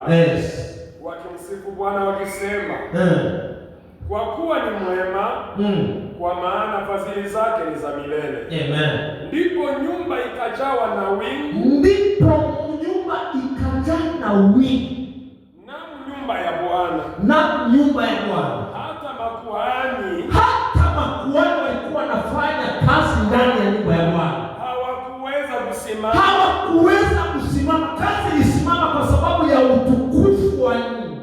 Yes. Wakimsifu Bwana wakisema, kwa kuwa ni mwema, kwa maana fadhili zake ni za milele. Amen. Ndipo nyumba ikajawa na wingu. Ndipo nyumba ikajawa na wingu. Naam, nyumba ya Bwana. Naam, nyumba ya Bwana. Hata makuhani walikuwa wanafanya kazi ndani ya nyumba ya Bwana. Hawakuweza kusimama. Kazi ilisimama kwa sababu ya utukufu wa Mungu.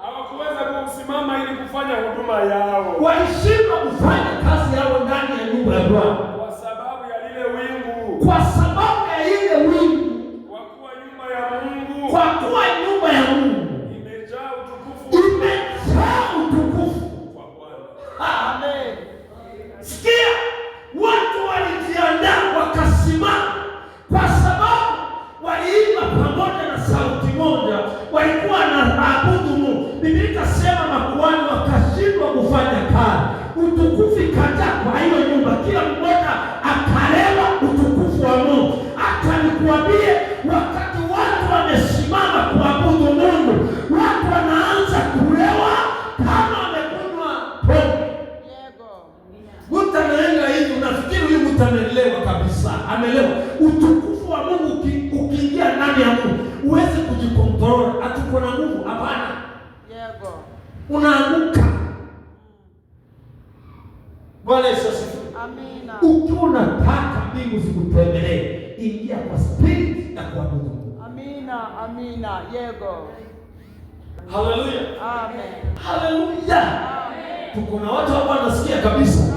Hawakuweza kusimama ili kufanya huduma yao. Walishindwa kufanya kazi yao ndani ya nyumba ya Bwana kwa sababu ya ile wingu. Kwa sababu ya ile wingu. Kwa kuwa nyumba ya Mungu. Kwa kuwa nyumba ya Mungu imejaa utukufu. Imejaa utukufu kwa Bwana. Amen. Sikia, watu walijiandaa wakasimama kwa sababu waliimba pamoja na sauti moja, walikuwa wanaabudu Mungu. Biblia inasema makuhani wakashindwa kufanya kazi, utukufu ikajaa kwa hiyo nyumba, kila mmoja akalewa utukufu wa Mungu. Akanikuambie, wakati watu wamesimama kuabudu Mungu, watu wanaanza kulewa kama wamekunywa pombe. Mtu anaenda hivi, unafikiri huyu mtu amelewa kabisa, amelewa. Utukufu wa Mungu ukiingia ndani ya Mungu, uweze kujikontrol. Hatuko na nguvu, hapana. Unaanguka. Bwana Yesu asifiwe. Amina. Ukiwa unataka mbingu zikutembelee, ingia kwa spirit na kuabudu Mungu. Amina, amina. Yego. Haleluya. Amen. Haleluya. Tuko na watu hapa wanasikia kabisa